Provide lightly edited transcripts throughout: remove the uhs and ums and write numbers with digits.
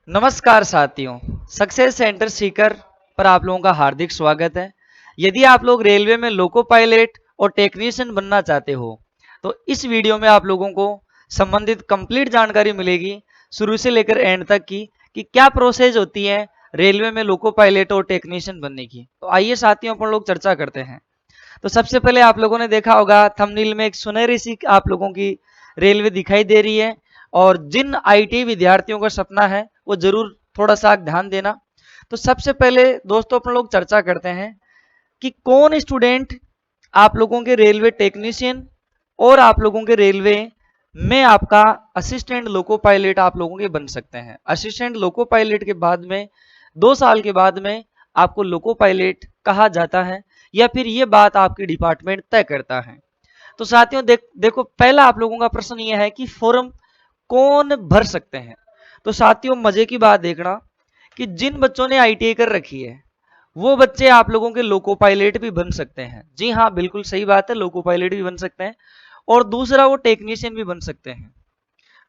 नमस्कार साथियों, success centre Sikar पर आप लोगों का हार्दिक स्वागत है। यदि आप लोग रेलवे में लोको पायलट और टेक्नीशियन बनना चाहते हो तो इस वीडियो में आप लोगों को संबंधित कंप्लीट जानकारी मिलेगी शुरू से लेकर एंड तक की कि क्या प्रोसेस होती है रेलवे में लोको पायलट और टेक्नीशियन बनने की। तो आइए साथियों अपन लोग चर्चा करते हैं। तो सबसे पहले आप लोगों ने देखा होगा थंबनेल में एक सुनहरी सी आप लोगों की रेलवे दिखाई दे रही है और जिन आईटी विद्यार्थियों का सपना है वो जरूर थोड़ा सा ध्यान देना। तो सबसे पहले दोस्तों अपन लोग चर्चा करते हैं कि कौन स्टूडेंट आप लोगों के रेलवे टेक्नीशियन और आप लोगों के रेलवे में आपका असिस्टेंट लोको पायलट आप लोगों के बन सकते हैं। असिस्टेंट लोको पायलट के बाद में 2 साल के बाद में आपको लोको पायलट कहा जाता है या फिर ये बात आपकी डिपार्टमेंट तय करता है। तो साथियों देखो पहला आप लोगों का प्रश्न ये है कि फॉर्म कौन भर सकते हैं। तो साथियों मजे की बात देखना कि जिन बच्चों ने आईटीआई कर रखी है वो बच्चे आप लोगों के लोको पायलट भी बन सकते हैं। जी हाँ, बिल्कुल सही बात है, लोको पायलट भी बन सकते हैं। और दूसरा वो टेक्नीशियन भी बन सकते हैं।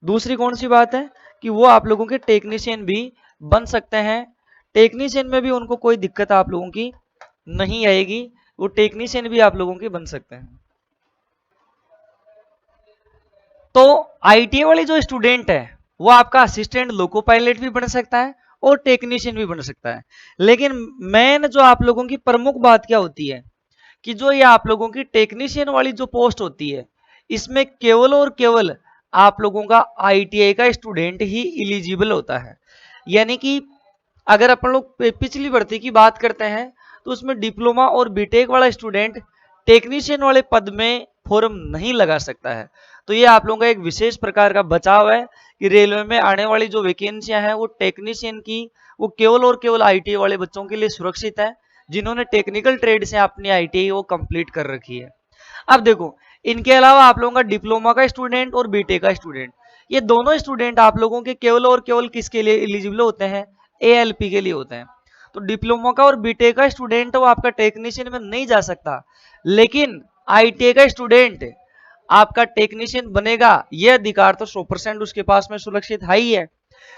दूसरी कौन सी बात है कि वो आप लोगों के टेक्नीशियन भी बन सकते हैं। टेक्नीशियन में भी उनको कोई दिक्कत आप लोगों की नहीं आएगी, वो टेक्नीशियन भी आप लोगों के बन सकते हैं। तो आईटीआई वाले जो स्टूडेंट है वो आपका असिस्टेंट लोको पायलट भी बन सकता है और टेक्नीशियन भी बन सकता है। लेकिन मेन जो आप लोगों की प्रमुख बात क्या होती है कि जो ये आप लोगों की टेक्नीशियन वाली जो पोस्ट होती है इसमें केवल और केवल आप लोगों का आईटीआई का स्टूडेंट ही इलिजिबल होता है। यानी कि अगर अपन लोग पिछली भर्ती की बात करते हैं तो उसमें डिप्लोमा और बीटेक वाला स्टूडेंट टेक्नीशियन वाले पद में फॉर्म नहीं लगा सकता है। तो ये आप लोगों का एक विशेष प्रकार का बचाव है कि रेलवे में आने वाली जो वैकेंसियां हैं वो टेक्नीशियन की वो केवल और केवल आईटीआई वाले बच्चों के लिए सुरक्षित है जिन्होंने टेक्निकल ट्रेड से अपनी आईटीआई वो कंप्लीट कर रखी है। अब देखो इनके अलावा आप लोगों का डिप्लोमा का स्टूडेंट और बीटेक का स्टूडेंट, ये दोनों स्टूडेंट आप लोगों के केवल और केवल किसके लिए एलिजिबल होते हैं, एएलपी के लिए होते हैं। तो डिप्लोमा का और बीटेक का स्टूडेंट वो आपका टेक्नीशियन में नहीं जा सकता, लेकिन आईटीआई का स्टूडेंट आपका टेक्नीशियन बनेगा यह अधिकार तो 100% उसके पास में सुरक्षित है ही है।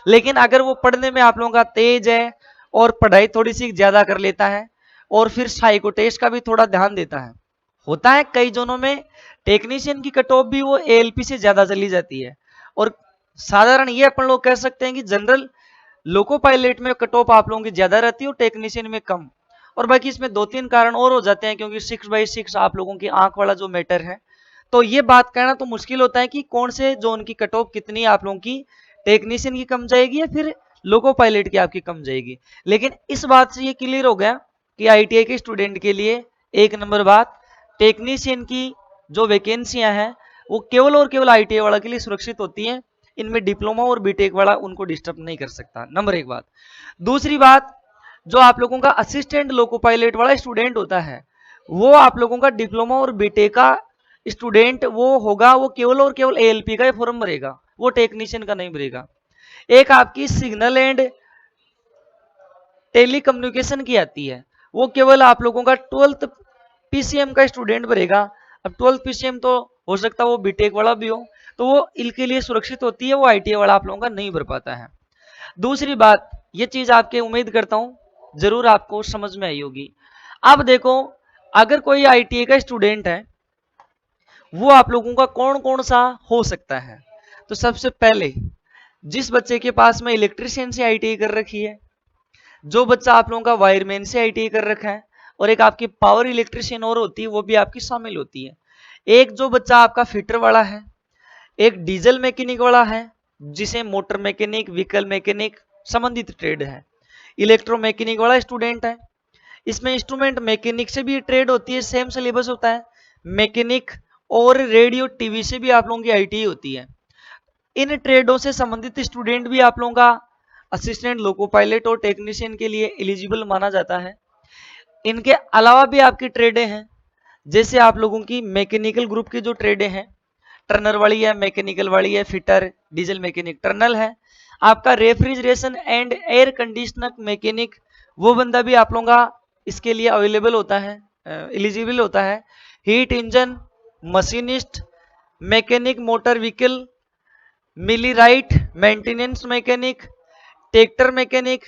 लेकिन अगर वो पढ़ने में आप लोगों का तेज है और पढ़ाई थोड़ी सी ज्यादा कर लेता है और फिर साइको टेस्ट का भी थोड़ा ध्यान देता है, होता है कई जोनों में टेक्नीशियन की कट ऑफ भी वो एएलपी से ज्यादा चली जाती है। और साधारण ये अपन लोग कह सकते हैं कि जनरल लोको पायलट में कट ऑफ आप लोगों की ज्यादा रहती है और टेक्नीशियन में कम। और बाकी इसमें 2-3 कारण और हो जाते हैं क्योंकि 6/6 आप लोगों की आंख वाला जो मैटर है। तो ये बात कहना तो मुश्किल होता है कि कौन से जोन की कट ऑफ कितनी आप लोगों की टेक्नीशियन की कम जाएगी या फिर लोको पायलट की आपकी कम जाएगी। लेकिन इस बात से ये क्लियर हो गया कि आईटीआई के स्टूडेंट के लिए एक नंबर बात, टेक्नीशियन की जो वैकेंसियां हैं वो केवल और केवल आईटीआई वाला के लिए सुरक्षित होती हैं। इनमें डिप्लोमा और बीटेक वाला उनको डिस्टर्ब नहीं कर सकता, नंबर एक बात। दूसरी बात, जो आप लोगों का असिस्टेंट लोको पायलट वाला स्टूडेंट होता है वो आप लोगों का डिप्लोमा और बीटेक का स्टूडेंट वो होगा, वो केवल और केवल एएलपी का फॉर्म भरेगा, वो टेक्नीशियन का नहीं भरेगा। एक आपकी सिग्नल एंड टेली कम्युनिकेशन की आती है, वो केवल आप लोगों का 12th पीसीएम का स्टूडेंट भरेगा। अब 12th पीसीएम तो हो सकता है वो बीटेक वाला भी हो, तो वो इनके लिए सुरक्षित होती है, वो आईटीआई वाला आप लोगों का नहीं भर पाता है। दूसरी बात, ये चीज आपके उम्मीद करता हूं जरूर आपको समझ में आई होगी। अब देखो अगर कोई आईटीआई का स्टूडेंट है वो आप लोगों का कौन कौन सा हो सकता है। तो सबसे पहले जिस बच्चे के पास में इलेक्ट्रिशियन से आईटीआई कर रखी है, जो बच्चा आप लोगों का वायरमैन से आईटीआई कर रखा है, और एक आपकी पावर इलेक्ट्रिशियन और होती है वो भी आपकी शामिल होती है। एक जो बच्चा आपका फिटर वाला है, एक डीजल मैकेनिक वाला है जिसे मोटर मैकेनिक व्हीकल मैकेनिक संबंधित ट्रेड है, इलेक्ट्रो मैकेनिक वाला स्टूडेंट है। इसमें इंस्ट्रूमेंट मैकेनिक से भी ट्रेड होती है, सेम सिलेबस होता है। मैकेनिक और रेडियो टीवी से भी आप लोगों की आईटीआई होती है। इन ट्रेडों से संबंधित स्टूडेंट भी आप लोगों का असिस्टेंट लोको पायलट और टेक्नीशियन के लिए एलिजिबल माना जाता है। इनके अलावा भी आपकी ट्रेडें हैं, जैसे आप लोगों की मैकेनिकल ग्रुप की जो ट्रेडें हैं, टर्नर वाली है, मैकेनिकल वाली है, फिटर डीजल मैकेनिक टर्नल है। आपका refrigeration and air conditioner mechanic वो बंदा भी आप लोगों का इसके लिए अवेलेबल होता है, एलिजिबल होता है। Heat engine machinist, mechanic motor vehicle, millwright maintenance mechanic, tractor mechanic,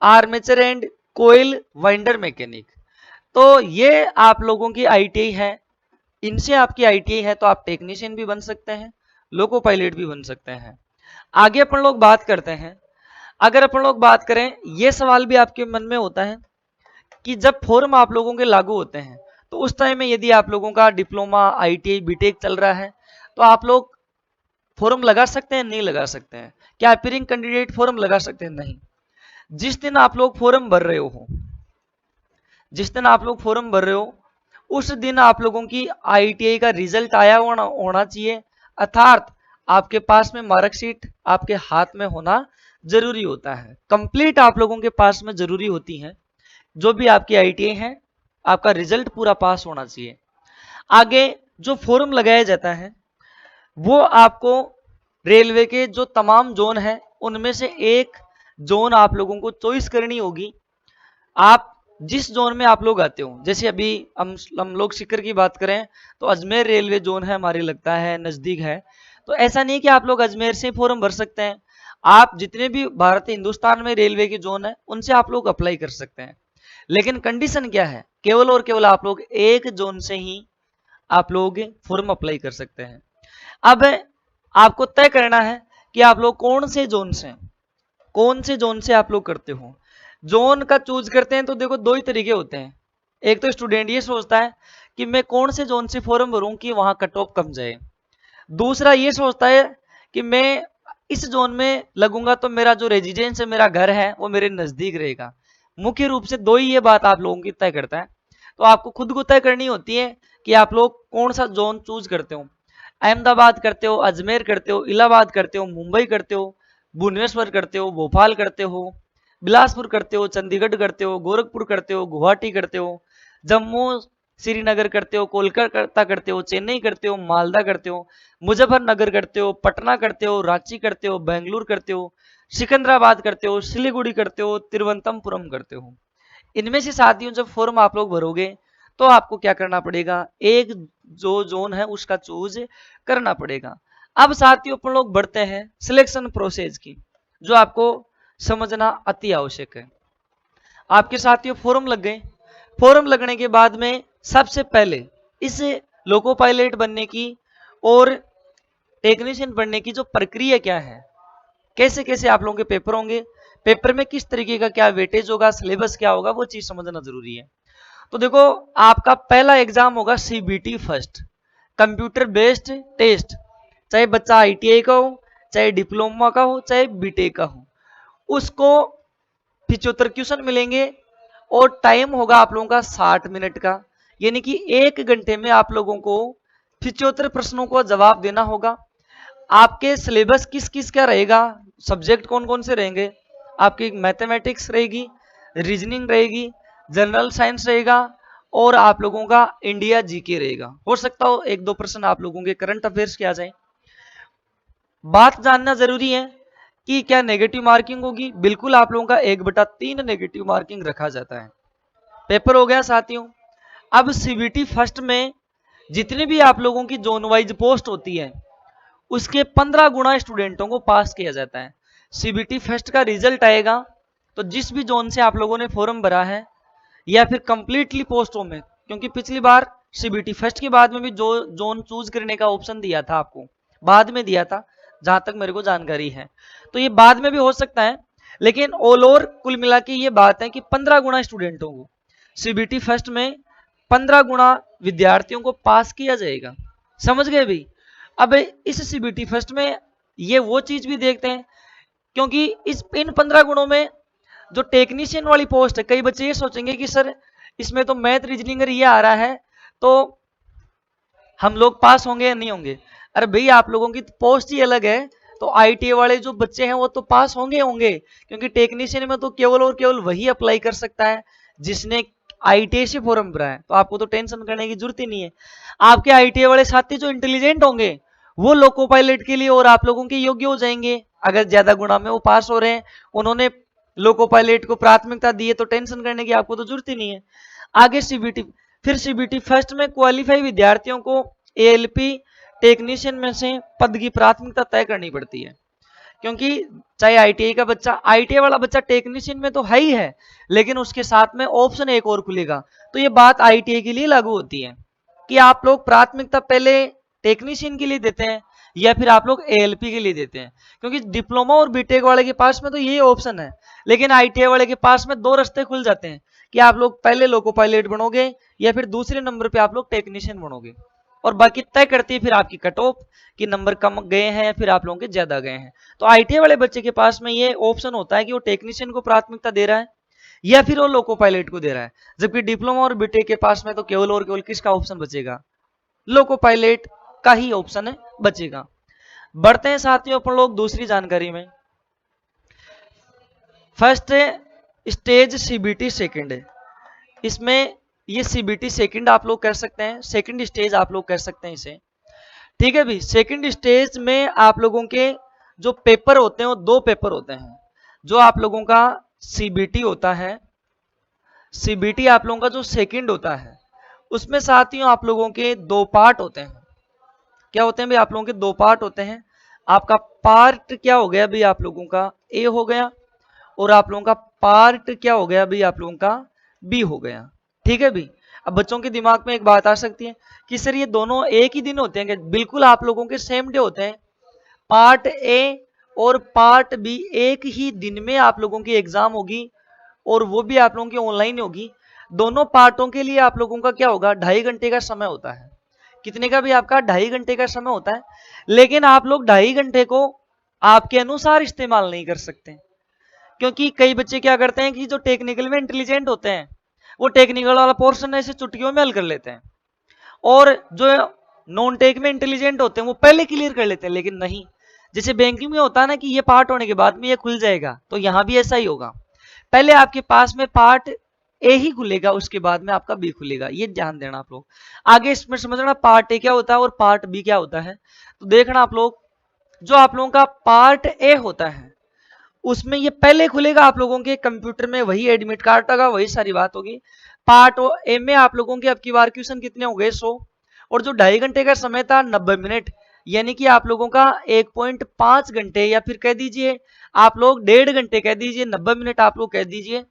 armature and coil winder mechanic. तो ये आप लोगों की आईटीआई है, इनसे आपकी आईटीआई है तो आप टेक्नीशियन भी बन सकते हैं, लोको पायलट भी बन सकते हैं। आगे अपन लोग बात करते हैं, अगर अपन लोग बात करें, ये सवाल भी आपके मन में होता है कि जब फॉर्म आप लोगों के लागू होते हैं तो उस टाइम में यदि आप लोगों का डिप्लोमा, आईटीआई, बीटेक चल रहा है तो आप लोग फॉर्म लगा सकते हैं, नहीं लगा सकते हैं? क्या अपीयरिंग कैंडिडेट फॉर्म लगा सकते हैं? नहीं। जिस दिन आप लोग फॉर्म भर रहे हो, जिस दिन आप लोग फॉर्म भर रहे हो उस दिन आप लोगों की आईटीआई का रिजल्ट आया होना चाहिए, अर्थात आपके पास में मार्कशीट आपके हाथ में होना जरूरी होता है, कंप्लीट आप लोगों के पास में जरूरी होती है। जो भी आपकी आईटीआई है, आपका रिजल्ट पूरा पास होना चाहिए। आगे जो फॉर्म लगाया जाता है वो आपको रेलवे के जो तमाम जोन है उनमें से एक जोन आप लोगों को चॉइस करनी होगी। आप जिस जोन में आप लोग आते हो, जैसे अभी हम लोग सीकर की बात करें तो अजमेर रेलवे जोन है, हमारे लगता है नजदीक है। तो ऐसा नहीं कि आप लोग अजमेर से फॉर्म भर सकते हैं, आप जितने भी भारत हिंदुस्तान में रेलवे के जोन है उनसे आप लोग अप्लाई कर सकते हैं। लेकिन कंडीशन क्या है, केवल और केवल आप लोग एक जोन से ही आप लोग फॉर्म अप्लाई कर सकते हैं। अब आपको तय करना है कि आप लोग कौन से जोन से आप लोग करते हो। जोन का चूज करते हैं तो देखो दो ही तरीके होते हैं। एक तो स्टूडेंट ये सोचता है कि मैं कौन से जोन से फॉर्म भरूं कि वहां कट ऑफ कम जाए, दूसरा ये सोचता है कि मैं इस जोन में लगूंगा तो मेरा जो रेजिडेंस है, मेरा घर है, वो मेरे नजदीक रहेगा। मुख्य रूप से दो ही ये बात आप लोगों की तय करता है। तो आपको खुद को तय करनी होती है कि आप लोग कौन सा जोन चूज करते हो। अहमदाबाद करते हो, अजमेर करते हो, इलाहाबाद करते हो, मुंबई करते हो, भुवनेश्वर करते हो, भोपाल करते हो, बिलासपुर करते हो, चंडीगढ़ करते हो, गोरखपुर करते हो, गुवाहाटी करते हो, जम्मू श्रीनगर करते हो, कोलकाता करते हो, चेन्नई करते हो, मालदा करते हो, मुजफ्फरनगर करते हो, पटना करते हो, रांची करते हो, बेंगलुरु करते हो, सिकंदराबाद करते हो, सिलीगुड़ी करते हो, तिरुवनंतपुरम करते हो। इनमें से साथियों जब फॉर्म आप लोग भरोगे तो आपको क्या करना पड़ेगा, एक जो जोन है उसका चूज करना पड़ेगा। अब साथियों अपन लोग बढ़ते हैं सिलेक्शन प्रोसेस की, जो आपको समझना अति आवश्यक है। आपके साथियों फॉर्म लग गए, फॉर्म लगने के बाद में सबसे पहले इस लोको पायलट बनने की और टेक्नीशियन बनने की जो प्रक्रिया क्या है, कैसे कैसे आप लोगों के पेपर होंगे, पेपर में किस तरीके का क्या वेटेज होगा, सिलेबस क्या होगा, वो चीज समझना जरूरी है। तो देखो आपका पहला एग्जाम होगा CBT first, computer based test. चाहे बच्चा आईटीआई का हो, चाहे डिप्लोमा का हो, चाहे बीटेक का हो, उसको 75 क्वेश्चन मिलेंगे और टाइम होगा आप लोगों का 60 मिनट का। यानी कि 1 घंटे में आप लोगों को 75 प्रश्नों को जवाब देना होगा। आपके सिलेबस किस किस क्या रहेगा, सब्जेक्ट कौन कौन से रहेंगे, आपकी मैथमेटिक्स रहेगी, रीजनिंग रहेगी, जनरल साइंस रहेगा और आप लोगों का इंडिया जीके रहेगा। हो सकता हो 1-2 प्रश्न आप लोगों के करंट अफेयर्स के आ जाए। बात जानना जरूरी है कि क्या नेगेटिव मार्किंग होगी, बिल्कुल आप लोगों का 1/3 नेगेटिव मार्किंग रखा जाता है। पेपर हो गया साथियों। अब सीबीटी फर्स्ट में जितनी भी आप लोगों की जोन वाइज पोस्ट होती है उसके 15 गुना स्टूडेंटों को पास किया जाता है। सीबीटी फर्स्ट का रिजल्ट आएगा तो जिस भी जोन से आप लोगों ने फॉर्म भरा है या फिर कंप्लीटली पोस्टों में, क्योंकि पिछली बार सीबीटी फर्स्ट के बाद में भी जो जोन चूज करने का ऑप्शन दिया था आपको, बाद में दिया था जहां तक मेरे को जानकारी है, तो ये बाद में भी हो सकता है। लेकिन ऑल ओवर कुल मिला के ये बात है कि 15 गुना स्टूडेंटों को सीबीटी फर्स्ट में 15 गुना विद्यार्थियों को पास किया जाएगा। समझ गए भाई? अब इस सीबीटी फर्स्ट में ये वो चीज भी देखते हैं, क्योंकि इन 15 गुणों में जो टेक्नीशियन वाली पोस्ट है, कई बच्चे ये सोचेंगे कि सर इसमें तो मैथ रीजनिंग ये आ रहा है तो हम लोग पास होंगे या नहीं होंगे। अरे भाई आप लोगों की पोस्ट ही अलग है, तो आईटीआई वाले जो बच्चे हैं वो तो पास होंगे होंगे, क्योंकि टेक्नीशियन में तो केवल और केवल वही अप्लाई कर सकता है जिसने आईटीआई से फॉर्म भरा है। तो आपको तो टेंशन करने की जरूरत ही नहीं है। आपके आईटीआई वाले साथी जो इंटेलिजेंट होंगे वो लोको पायलट के लिए और आप लोगों के योग्य हो जाएंगे। अगर ज्यादा गुणा में वो पास हो रहे हैं, उन्होंने लोको पायलट को प्राथमिकता दी है, तो टेंशन करने की आपको तो जरूरत ही नहीं है। आगे सीबीटी, फिर सीबीटी फर्स्ट में क्वालिफाई विद्यार्थियों को एएलपी टेक्नीशियन में से पद की प्राथमिकता तय करनी पड़ती है। क्योंकि चाहे आईटीआई का बच्चा, आईटीआई वाला बच्चा टेक्नीशियन में तो है ही है, लेकिन उसके साथ में ऑप्शन एक और खुलेगा। तो ये बात आईटीआई के लिए लागू होती है कि आप लोग प्राथमिकता पहले टेक्नीशियन के लिए देते हैं या फिर आप लोग एएलपी के लिए देते हैं, क्योंकि डिप्लोमा और बीटेक वाले के पास में तो यही ऑप्शन है, लेकिन आईटीआई वाले के पास में दो रास्ते खुल जाते हैं कि आप लोग पहले लोको पायलट बनोगे या फिर दूसरे नंबर पे आप लोग टेक्नीशियन बनोगे, और बाकी तय करती है फिर आपकी कट ऑफ कि नंबर कम गए हैं या फिर आप लोगों के ज्यादा गए हैं। तो आईटीआई वाले बच्चे के पास में ये ऑप्शन होता है कि वो टेक्नीशियन को प्राथमिकता दे रहा है या फिर वो लोको पायलट को दे रहा है, जबकि डिप्लोमा और बीटेक के पास में तो केवल और केवल किसका ऑप्शन बचेगा, लोको पायलट का ही ऑप्शन है बचेगा। बढ़ते हैं साथियों अपन लोग दूसरी जानकारी में। फर्स्ट स्टेज सीबीटी सेकंड है, इसमें ये सीबीटी सेकंड आप लोग कर सकते हैं, सेकंड स्टेज आप लोग कर सकते हैं इसे, ठीक है भी। सेकंड स्टेज में आप लोगों के जो पेपर होते हैं वो दो पेपर होते हैं। जो आप लोगों का सीबीटी होता है, सीबीटी आप लोगों का जो सेकंड होता है उसमें साथियों आप लोगों के दो पार्ट होते हैं। क्या होते हैं भाई, आप लोगों के दो पार्ट होते हैं। आपका पार्ट क्या हो गया भाई, आप लोगों का ए हो गया, और आप लोगों का पार्ट क्या हो गया भाई, आप लोगों का बी हो गया, ठीक है भाई। अब बच्चों के दिमाग में एक बात आ सकती है कि सर ये दोनों एक ही दिन होते हैं क्या? बिल्कुल आप लोगों के सेम डे होते हैं। पार्ट ए और पार्ट बी एक ही दिन में आप लोगों की एग्जाम होगी, और वो भी आप लोगों की ऑनलाइन होगी। दोनों पार्टों के लिए आप लोगों का क्या होगा, 2.5 घंटे का समय होता है। कितने का भी आपका 2.5 घंटे का समय होता है, लेकिन आप लोग 2.5 घंटे को आपके अनुसार इस्तेमाल नहीं कर सकते, क्योंकि कई बच्चे क्या करते हैं कि जो टेक्निकल में इंटेलिजेंट होते हैं वो टेक्निकल वाला पोर्शन ऐसे चुटकियों में हल कर लेते हैं, और जो नॉन टेक में इंटेलिजेंट होते हैं वो पहले क्लियर कर लेते हैं। लेकिन नहीं, जैसे बैंकिंग में होता है ना कि ये पार्ट होने के बाद में ये खुल जाएगा, तो यहां भी ऐसा ही होगा। पहले आपके पास में पार्ट ए ही खुलेगा, उसके बाद में आपका बी खुलेगा, ये ध्यान देना आप लोग। आगे इसमें समझना पार्ट ए क्या होता है और पार्ट बी क्या होता है। तो देखना आप लोग, जो आप लोगों का पार्ट ए होता है उसमें ये पहले खुलेगा आप लोगों के कंप्यूटर में, वही एडमिट कार्ड होगा, वही सारी बात होगी। पार्ट ए में आप लोगों के अब की बार क्वेश्चन कितने हो गए, 100, और जो 2.5 घंटे का समय था 90 मिनट, यानी कि आप लोगों का 1.5 घंटे, या फिर कह दीजिए आप लोग 1.5 घंटे कह दीजिए, 90 मिनट आप लोग कह दीजिए,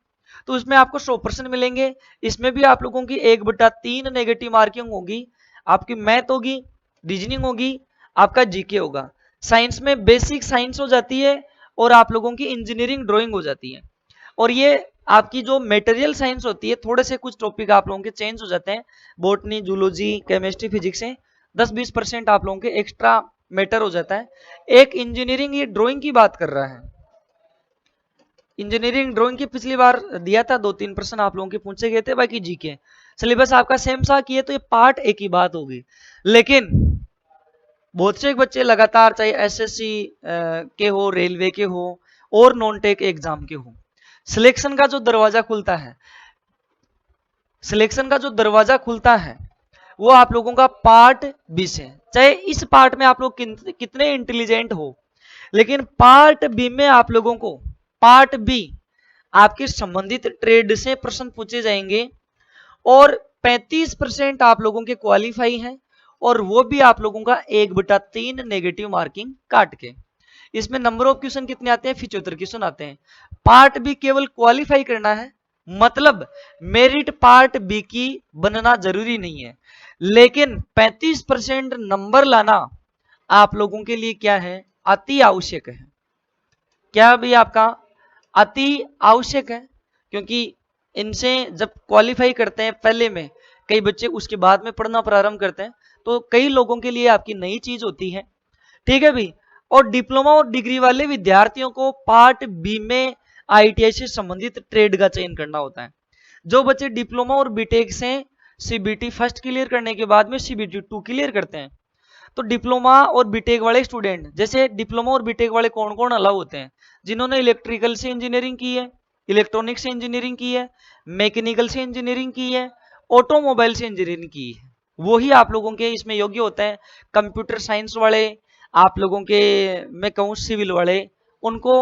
तो उसमें आपको 100% मिलेंगे। इसमें भी आप लोगों की 1/3 नेगेटिव मार्किंग होगी, आपकी मैथ होगी, रीजनिंग होगी, आपका जीके होगा। साइंस में बेसिक साइंस हो जाती है, और आप लोगों की इंजीनियरिंग ड्राइंग हो जाती है। और ये आपकी जो मटेरियल साइंस होती है, थोड़े से कुछ टॉपिक आप लोगों के चेंज हो जाते हैं, बॉटनी, जूलॉजी, केमिस्ट्री, फिजिक्स से 10-20% आप लोगों के एक्स्ट्रा मैटर हो जाता है। एक इंजीनियरिंग ये ड्राइंग की बात कर रहा है, इंजीनियरिंग ड्राइंग की पिछली बार दिया था, 2-3 प्रश्न आप लोगों के पूछे गए थे, बाकी जीके सिलेबस आपका सेम सा किए, तो ये पार्ट एक ही बात होगी। लेकिन बहुत से बच्चे लगातार चाहे एसएससी के हो, रेलवे के हो, और नॉन टेक एग्जाम के हो, सिलेक्शन का जो दरवाजा खुलता है, सिलेक्शन का जो दरवाजा खुलता है वो आप लोगों का पार्ट बी से। चाहे इस पार्ट में आप लोग कितने इंटेलिजेंट हो, लेकिन पार्ट बी में आप लोगों को, पार्ट बी आपके संबंधित ट्रेड से प्रश्न पूछे जाएंगे, और 35% आप लोगों के क्वालिफाई हैं, और वो भी आप लोगों का 1/3 नेगेटिव मार्किंग काट के। इसमें नंबर ऑफ क्वेश्चन कितने आते हैं, 75 क्वेश्चन आते हैं। पार्ट बी केवल क्वालिफाई करना है, मतलब मेरिट पार्ट बी की बनना जरूरी नहीं है, लेकिन 35% नंबर लाना आप लोगों के लिए क्या है, अति आवश्यक है। क्या भी आपका अति आवश्यक है, क्योंकि इनसे जब क्वालिफाई करते हैं पहले में कई बच्चे, उसके बाद में पढ़ना प्रारंभ करते हैं, तो कई लोगों के लिए आपकी नई चीज होती है, ठीक है भी। और डिप्लोमा और डिग्री वाले विद्यार्थियों को पार्ट बी में आईटीआई से संबंधित ट्रेड का चयन करना होता है। जो बच्चे डिप्लोमा और बीटेक से सीबीटी फर्स्ट क्लियर करने के बाद में सीबीटी 2 क्लियर करते हैं, तो डिप्लोमा और बीटेक वाले स्टूडेंट, जैसे डिप्लोमा और बीटेक वाले कौन कौन अलाउ होते हैं, जिन्होंने इलेक्ट्रिकल से इंजीनियरिंग की है, इलेक्ट्रॉनिक से इंजीनियरिंग की है, मैकेनिकल से इंजीनियरिंग की है, ऑटोमोबाइल से इंजीनियरिंग की है, वो ही आप लोगों के इसमें योग्य होते हैं। कंप्यूटर साइंस वाले, आप लोगों के मैं कहूँ सिविल वाले, उनको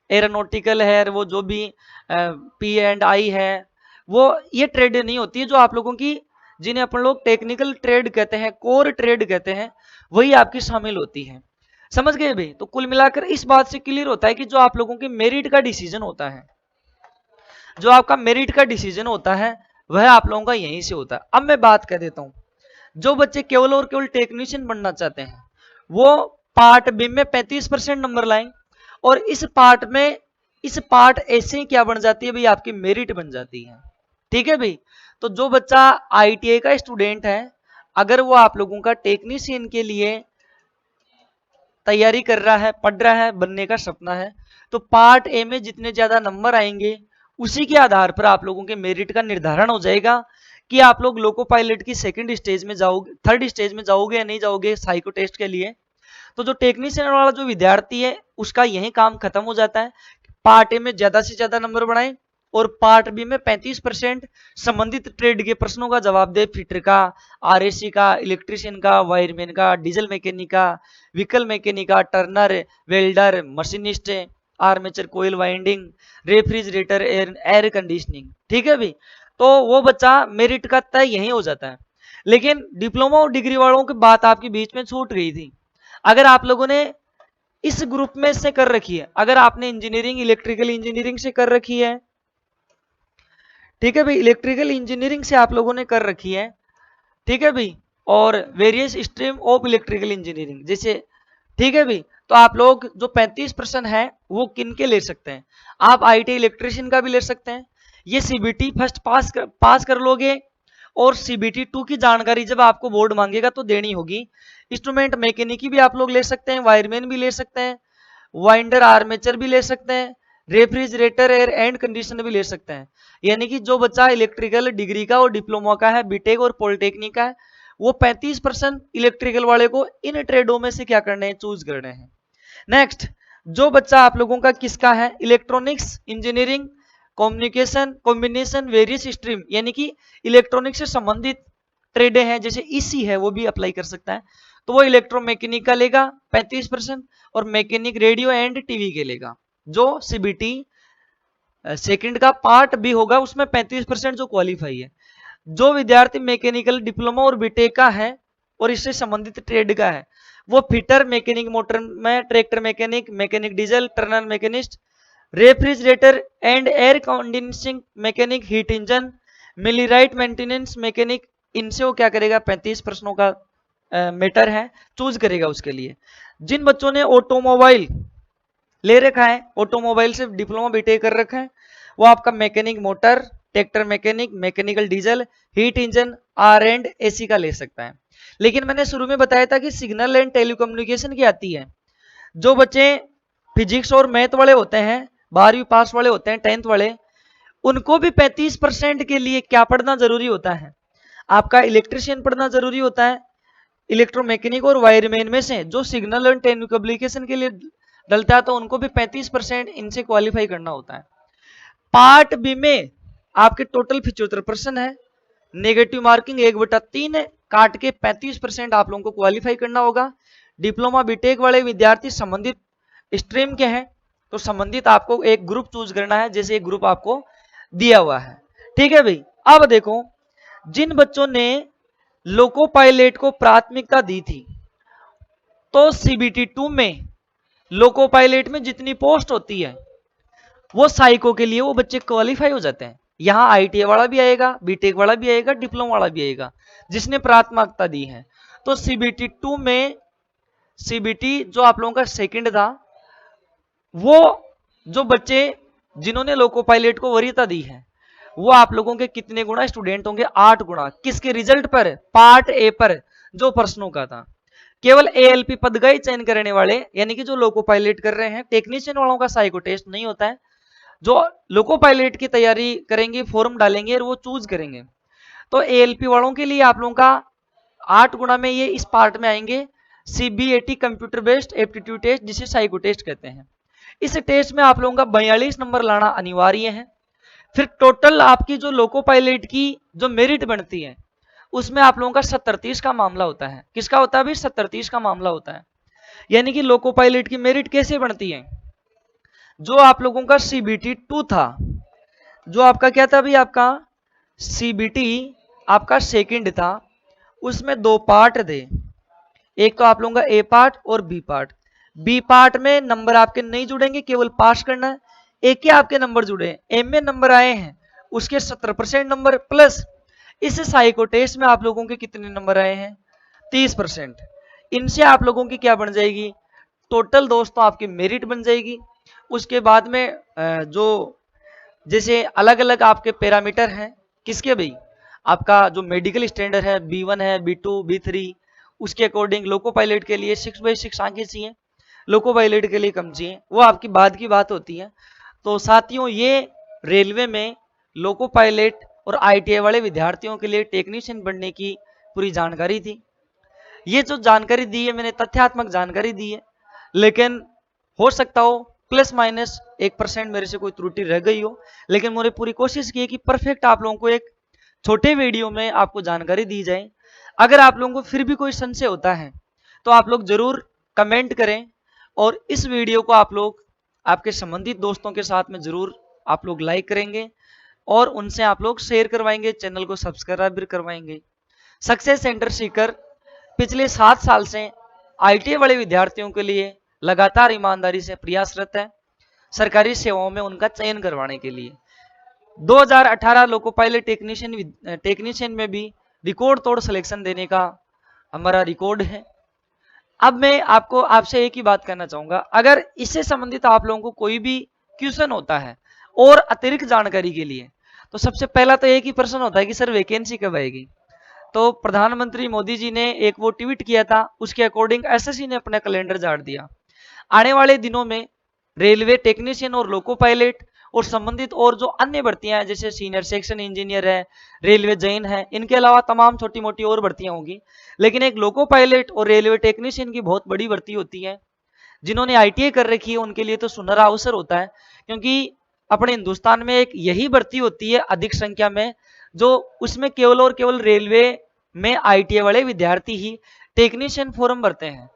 एरोनॉटिकल है, वो जो भी P&I है, वो ये ट्रेड नहीं होती है। जो आप लोगों की, जिन्हें अपन लोग टेक्निकल ट्रेड कहते हैं, कोर ट्रेड कहते हैं, वही आपकी शामिल होती है। समझ गए भाई? तो कुल मिलाकर इस बात से क्लियर होता है कि जो आप लोगों के मेरिट का डिसीजन होता है, जो आपका मेरिट का डिसीजन होता है, वह आप लोगों का यहीं से होता है। अब मैं बात कर देता हूं, जो बच्चे केवल और केवल टेक्नीशियन बनना चाहते हैं वो पार्ट बी में 35% नंबर लाएं, और इस पार्ट ए से क्या बन जाती है भाई, आपकी मेरिट बन जाती है। ठीक है भाई? तो जो बच्चा आईटीआई का स्टूडेंट है, अगर वो आप लोगों का टेक्नीशियन के लिए तैयारी कर रहा है, पढ़ रहा है, बनने का सपना है, तो पार्ट ए में जितने ज्यादा नंबर आएंगे उसी के आधार पर आप लोगों के मेरिट का निर्धारण हो जाएगा कि आप लोग लोको पायलट की सेकंड स्टेज में जाओगे, थर्ड स्टेज में जाओगे या नहीं जाओगे साइको टेस्ट के लिए। तो जो टेक्नीशियन वाला जो विद्यार्थी है उसका यही काम खत्म हो जाता है, पार्ट ए में ज्यादा से ज्यादा नंबर बनाए और पार्ट बी में 35% संबंधित ट्रेड के प्रश्नों का जवाब दे, फिटर का, आरएसी का, इलेक्ट्रिशियन का, वायरमैन का, डीजल मैकेनिक का, व्हीकल मैकेनिक का, टर्नर, वेल्डर, मशीनिस्ट, आर्मेचर कोयल वाइंडिंग, रेफ्रिजरेटर, एयर कंडीशनिंग। ठीक है भाई? तो वो बच्चा मेरिट का तय यही हो जाता है। लेकिन डिप्लोमा और डिग्री वालों की बात आपके बीच में छूट गई थी। अगर आप लोगों ने इस ग्रुप में से कर रखी है, अगर आपने इंजीनियरिंग इलेक्ट्रिकल इंजीनियरिंग से कर रखी है, ठीक है भाई, इलेक्ट्रिकल इंजीनियरिंग से आप लोगों ने कर रखी है, ठीक है भाई, और various stream of electrical engineering जैसे, ठीक है भाई, तो आप लोग जो 35% है वो किन के ले सकते हैं? आप आईटी इलेक्ट्रिशियन का भी ले सकते हैं। ये सीबीटी फर्स्ट पास कर लोगे, और सीबीटी 2 की जानकारी जब आपको बोर्ड मांगेगा तो देनी होगी। इंस्ट्रूमेंट मैकेनिक भी आप लोग ले सकते हैं, वायरमैन भी ले सकते हैं, वाइंडर आर्मेचर भी ले सकते हैं, रेफ्रिजरेटर एयर एंड कंडीशनर भी ले सकते हैं। यानी कि जो बच्चा इलेक्ट्रिकल डिग्री का और डिप्लोमा का है, बीटेक और पॉलिटेक्निक का है, वो 35% इलेक्ट्रिकल वाले को इन ट्रेडों में से क्या करने हैं, चूज करने हैं। नेक्स्ट, जो बच्चा आप लोगों का किसका है, electronics engineering communication combination various stream, यानी कि इलेक्ट्रॉनिक्स से संबंधित ट्रेडें हैं, जैसे ईसी है वो भी अप्लाई कर सकता है, तो वो इलेक्ट्रोमैकेनिक का लेगा 35%, और मैकेनिक रेडियो एंड टीवी के लेगा। जो सीबीटी सेकंड का पार्ट बी होगा उसमें 35% जो क्वालिफाई है। जो विद्यार्थी मैकेनिकल डिप्लोमा और बीटेक का है और इससे संबंधित ट्रेड का है, वो फिटर मैकेनिक मोटर में, tractor mechanic, mechanic diesel, turner machinist, refrigerator and air conditioning mechanic, heat engine, millwright maintenance mechanic, इनसे वो क्या करेगा, 35 प्रश्नों का मैटर है, चूज करेगा उसके लिए। जिन बच्चों ने ऑटोमोबाइल ले रखा है, ऑटोमोबाइल से डिप्लोमा बीटेक कर रखा है, वो आपका mechanic motor, tractor mechanic, mechanical diesel, heat engine, R and AC का ले सकता है। लेकिन मैंने शुरू में बताया था कि सिग्नल एंड टेलीकम्युनिकेशन की आती है। जो बच्चे फिजिक्स और मैथ वाले होते हैं, 12वीं पास वाले होते हैं, 10th वाले, उनको भी 35% के लिए क्या पढ़ना जरूरी होता है, आपका इलेक्ट्रिशियन पढ़ना जरूरी होता है। इलेक्ट्रोमैकेनिक और वायरमैन में से जो सिग्नल एंड टेलीकम्युनिकेशन के लिए डलता है, तो उनको भी 35% इनसे क्वालिफाई करना होता है। पार्ट बी में आपके टोटल 75% है, नेगेटिव मार्किंग 1/3 है, काट के 35% आप लोगों को क्वालिफाई करना होगा। डिप्लोमा बीटेक वाले विद्यार्थी संबंधित स्ट्रीम के हैं, तो संबंधित आपको एक ग्रुप चूज करना है, जैसे एक ग्रुप आपको दिया हुआ है। ठीक है भाई? अब देखो, जिन बच्चों ने लोको पायलट को प्राथमिकता दी थी, तो सीबीटी 2 में लोको पायलट में जितनी पोस्ट होती है वो साइको के लिए वो बच्चे क्वालिफाई हो जाते हैं। यहाँ आईटीआई वाला भी आएगा, बीटेक वाला भी आएगा, डिप्लोमा वाला भी आएगा, जिसने प्राथमिकता दी है। तो सीबीटी 2 में सीबीटी जो आप लोगों का सेकंड था, वो जो बच्चे जिन्होंने लोको पायलट को वरीयता दी है, वो आप लोगों के कितने गुना स्टूडेंट होंगे, 8 गुना। किसके रिजल्ट पर, पार्ट ए पर जो प्रश्नों का था। केवल एएलपी पद का ही चयन करने वाले, यानी कि जो लोको पायलट कर रहे हैं, टेक्नीशियन वालों का साइको टेस्ट नहीं होता है। जो लोको पायलट की तैयारी करेंगे, फॉर्म डालेंगे और वो चूज करेंगे, तो एएलपी वालों के लिए आप लोगों का 8 गुना में ये इस पार्ट में आएंगे, CBAT computer based aptitude test, जिसे साइको टेस्ट कहते हैं। इस टेस्ट में आप लोगों का 42 नंबर लाना अनिवार्य है। फिर टोटल आपकी जो लोको पायलट की जो मेरिट बनती है, उसमें आप लोगों का 70-30 का मामला होता है। किसका होता है भाई, 70-30 का मामला होता है। यानी कि लोको पायलट की मेरिट कैसे बनती है, जो आप लोगों का सीबीटी 2 था, जो आपका क्या था भाई, आपका सीबीटी आपका सेकंड था, उसमें 2 पार्ट थे, एक तो आप लोगों का ए पार्ट और बी पार्ट। बी पार्ट में नंबर आपके नहीं जुड़ेंगे, केवल पास करना है। एक के आपके नंबर जुड़े हैं, एम में नंबर आए हैं उसके 70% नंबर प्लस इस साइको टेस्ट में आप लोगों के कितने नंबर आए हैं 30%। इनसे आप लोगों की क्या बन जाएगी टोटल दोस्तों आपकी मेरिट बन जाएगी। उसके बाद में जो जैसे अलग अलग आपके पैरामीटर हैं किसके भाई आपका जो मेडिकल स्टैंडर्ड है B1 है B2 B3 उसके अकॉर्डिंग लोको पायलट के लिए 6/6 आंखें चाहिए, लोको पायलट के लिए कम चाहिए, वो आपकी बाद की बात होती है। तो साथियों ये रेलवे में लोको पायलट और ITI वाले विद्यार्थियों के लिए टेक्नीशियन बनने की पूरी जानकारी थी। ये जो जानकारी दी है मैंने तथ्यात्मक जानकारी दी है, लेकिन हो सकता हो प्लस माइनस 1% मेरे से कोई त्रुटि रह गई हो, लेकिन मैंने पूरी कोशिश की है कि परफेक्ट आप लोगों को एक छोटे वीडियो में आपको जानकारी दी जाए। अगर आप लोगों को फिर भी कोई संशय होता है तो आप लोग जरूर कमेंट करें और इस वीडियो को आप लोग आपके संबंधित दोस्तों के साथ में जरूर आप लोग लाइक करेंगे और उनसे आप लोग शेयर करवाएंगे, चैनल को सब्सक्राइब भी करवाएंगे। सक्सेस सेंटर सीकर पिछले 7 साल से ITI वाले विद्यार्थियों के लिए लगातार ईमानदारी से प्रयासरत है सरकारी सेवाओं में उनका चयन करवाने के लिए। 2018 लोको पायलट टेक्नीशियन में भी रिकॉर्ड तोड़ सिलेक्शन देने का हमारा रिकॉर्ड है। अब मैं आपको आपसे एक ही बात करना चाहूंगा, अगर इससे संबंधित आप लोगों को कोई भी क्वेश्चन होता है और अतिरिक्त जानकारी के लिए तो सबसे पहला तो एक ही प्रश्न होता है कि सर वैकेंसी कब आएगी। तो प्रधानमंत्री मोदी जी ने एक वो ट्वीट किया था, उसके अकॉर्डिंग SSC ने अपना कैलेंडर झाड़ दिया। आने वाले दिनों में रेलवे टेक्नीशियन और लोको पायलट और संबंधित और जो अन्य भर्तियां हैं जैसे सीनियर सेक्शन इंजीनियर है, रेलवे जैन है, इनके अलावा तमाम छोटी मोटी और भर्तियां होंगी, लेकिन एक लोको पायलट और रेलवे टेक्नीशियन की बहुत बड़ी भर्ती होती है। जिन्होंने ITI कर रखी है उनके लिए तो सुनहरा अवसर होता है, क्योंकि अपने हिंदुस्तान में एक यही भर्ती होती है अधिक संख्या में जो उसमें केवल और केवल रेलवे में ITI वाले विद्यार्थी ही टेक्नीशियन फॉर्म भरते हैं।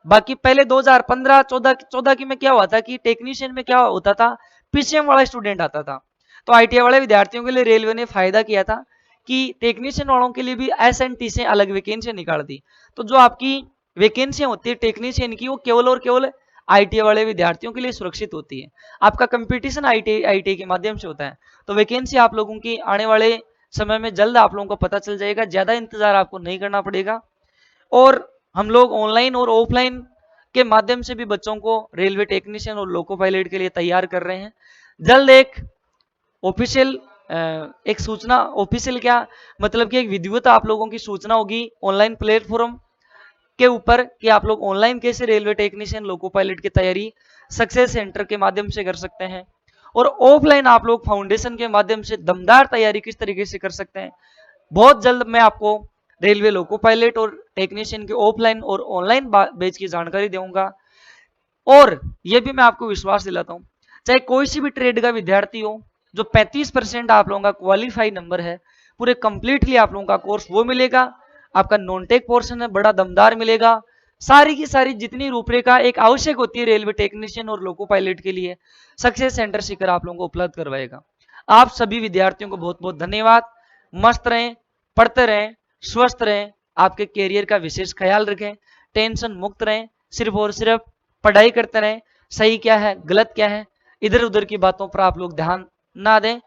बाकी पहले 2015-14 की में क्या हुआ था कि टेक्नीशियन में क्या होता था PCM वाला स्टूडेंट आता था। तो ITI वाले विद्यार्थियों के लिए रेलवे ने फायदा किया था कि टेक्नीशियन वालों के लिए भी SNT से अलग वैकेंसी निकाल दी। तो जो आपकी वैकेंसी होती है टेक्नीशियन की वो केवल और केवल ITI वाले विद्यार्थियों के लिए सुरक्षित होती है। आपका कंपटीशन ITI के माध्यम से होता है। तो वैकेंसी आप लोगों की आने वाले समय में जल्द आप लोगों को पता चल जाएगा, ज्यादा इंतजार आपको नहीं करना पड़ेगा। और हम लोग ऑनलाइन और ऑफलाइन के माध्यम से भी बच्चों को रेलवे टेक्नीशियन और लोको पायलट के लिए तैयार कर रहे हैं। जल्द एक ऑफिशियल एक सूचना, ऑफिशियल क्या मतलब कि एक विधिवत आप लोगों की सूचना होगी ऑनलाइन प्लेटफॉर्म के ऊपर कि आप लोग ऑनलाइन कैसे रेलवे टेक्नीशियन लोको पायलट की तैयारी सक्सेस सेंटर के माध्यम से कर सकते हैं और ऑफलाइन आप लोग फाउंडेशन के माध्यम से दमदार तैयारी किस तरीके से कर सकते हैं। बहुत जल्द मैं आपको रेलवे लोको पायलट और टेक्नीशियन के ऑफलाइन और ऑनलाइन बैच की जानकारी दूंगा। और यह भी मैं आपको विश्वास दिलाता हूं चाहे कोई सी भी ट्रेड का विद्यार्थी हो, जो 35% आप लोगों का क्वालिफाई नंबर है पूरे कंप्लीटली आप लोगों का कोर्स वो मिलेगा। आपका नॉन टेक पोर्शन है बड़ा दमदार मिलेगा। सारी की सारी जितनी रूपरेखा एक आवश्यक होती है रेलवे टेक्नीशियन और लोको पायलट के लिए सक्सेस सेंटर सीकर आप लोगों को उपलब्ध करवाएगा। आप सभी विद्यार्थियों को बहुत बहुत धन्यवाद। मस्त रहें, पढ़ते रहें, स्वस्थ रहें, आपके कैरियर का विशेष ख्याल रखें, टेंशन मुक्त रहें, सिर्फ और सिर्फ पढ़ाई करते रहें। सही क्या है गलत क्या है इधर उधर की बातों पर आप लोग ध्यान ना दें।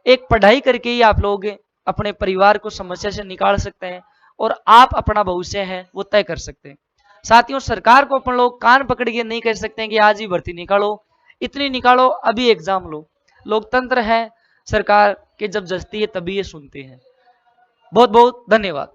एक पढ़ाई करके ही आप लोग अपने परिवार को समस्या से निकाल सकते हैं और आप अपना भविष्य है वो तय कर सकते हैं। साथियों सरकार को अपन लोग कान पकड़ के नहीं कह सकते हैं कि आज ही भर्ती निकालो, इतनी निकालो, अभी एग्जाम लो। लोकतंत्र है, सरकार के जब जचती है तभी ये सुनते हैं। बहुत बहुत धन्यवाद।